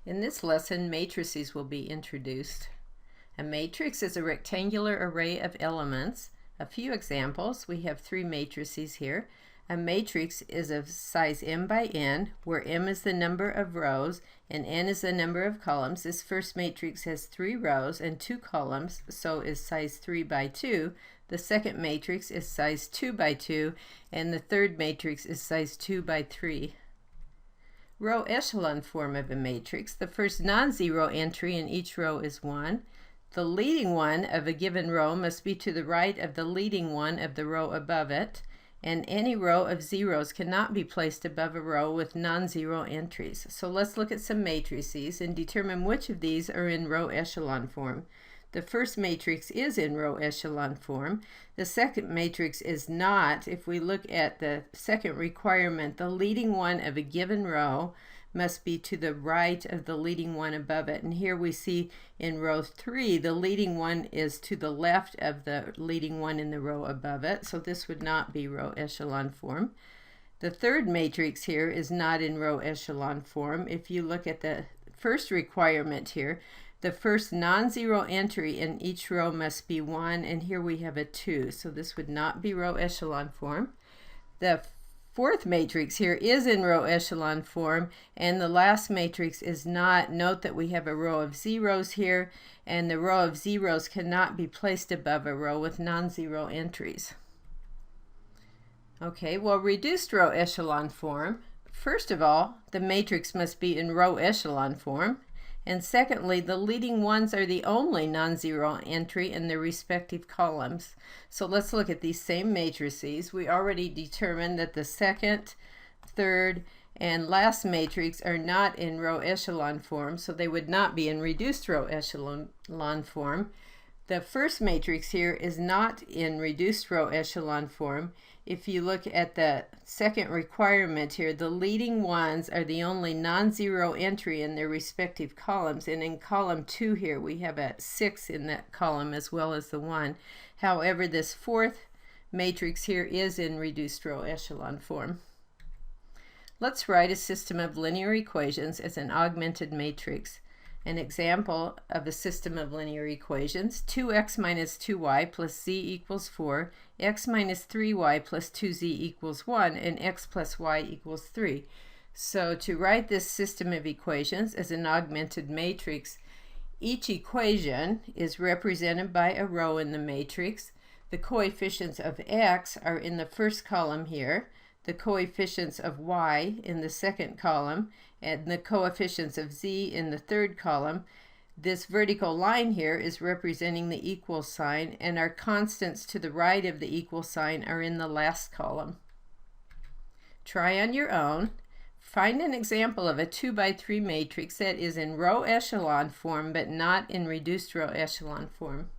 In this lesson, matrices will be introduced. A matrix is a rectangular array of elements. A few examples. We have three matrices here. A matrix is of size m by n, where m is the number of rows and n is the number of columns. This first matrix has 3 rows and 2 columns, so is size 3 by 2. The second matrix is size 2 by 2, and the third matrix is size 2 by 3. Row echelon form of a matrix. The first non-zero entry in each row is 1. The leading one of a given row must be to the right of the leading one of the row above it, and any row of zeros cannot be placed above a row with non-zero entries. So let's look at some matrices and determine which of these are in row echelon form. The first matrix is in row echelon form. The second matrix is not. If we look at the second requirement, the leading one of a given row must be to the right of the leading one above it. And here we see in row 3, the leading one is to the left of the leading one in the row above it. So this would not be row echelon form. The third matrix here is not in row echelon form. If you look at the first requirement here, the first non-zero entry in each row must be 1, and here we have a 2. So this would not be row echelon form. The fourth matrix here is in row echelon form, and the last matrix is not. Note that we have a row of zeros here, and the row of zeros cannot be placed above a row with non-zero entries. Okay, well, reduced row echelon form. First of all, the matrix must be in row echelon form. And secondly, the leading ones are the only non-zero entry in their respective columns. So let's look at these same matrices. We already determined that the second, third, and last matrix are not in row echelon form, so they would not be in reduced row echelon form. The first matrix here is not in reduced row echelon form. If you look at the second requirement here, the leading ones are the only non-zero entry in their respective columns, and in column 2 here we have a 6 in that column as well as the 1. However, this fourth matrix here is in reduced row echelon form. Let's write a system of linear equations as an augmented matrix. An example of a system of linear equations: 2x minus 2y plus z equals 4, x minus 3y plus 2z equals 1, and x plus y equals 3. So to write this system of equations as an augmented matrix, each equation is represented by a row in the matrix. The coefficients of x are in the first column here, the coefficients of y in the second column, and the coefficients of z in the third column. This vertical line here is representing the equal sign, and our constants to the right of the equal sign are in the last column. Try on your own. Find an example of a 2 by 3 matrix that is in row echelon form but not in reduced row echelon form.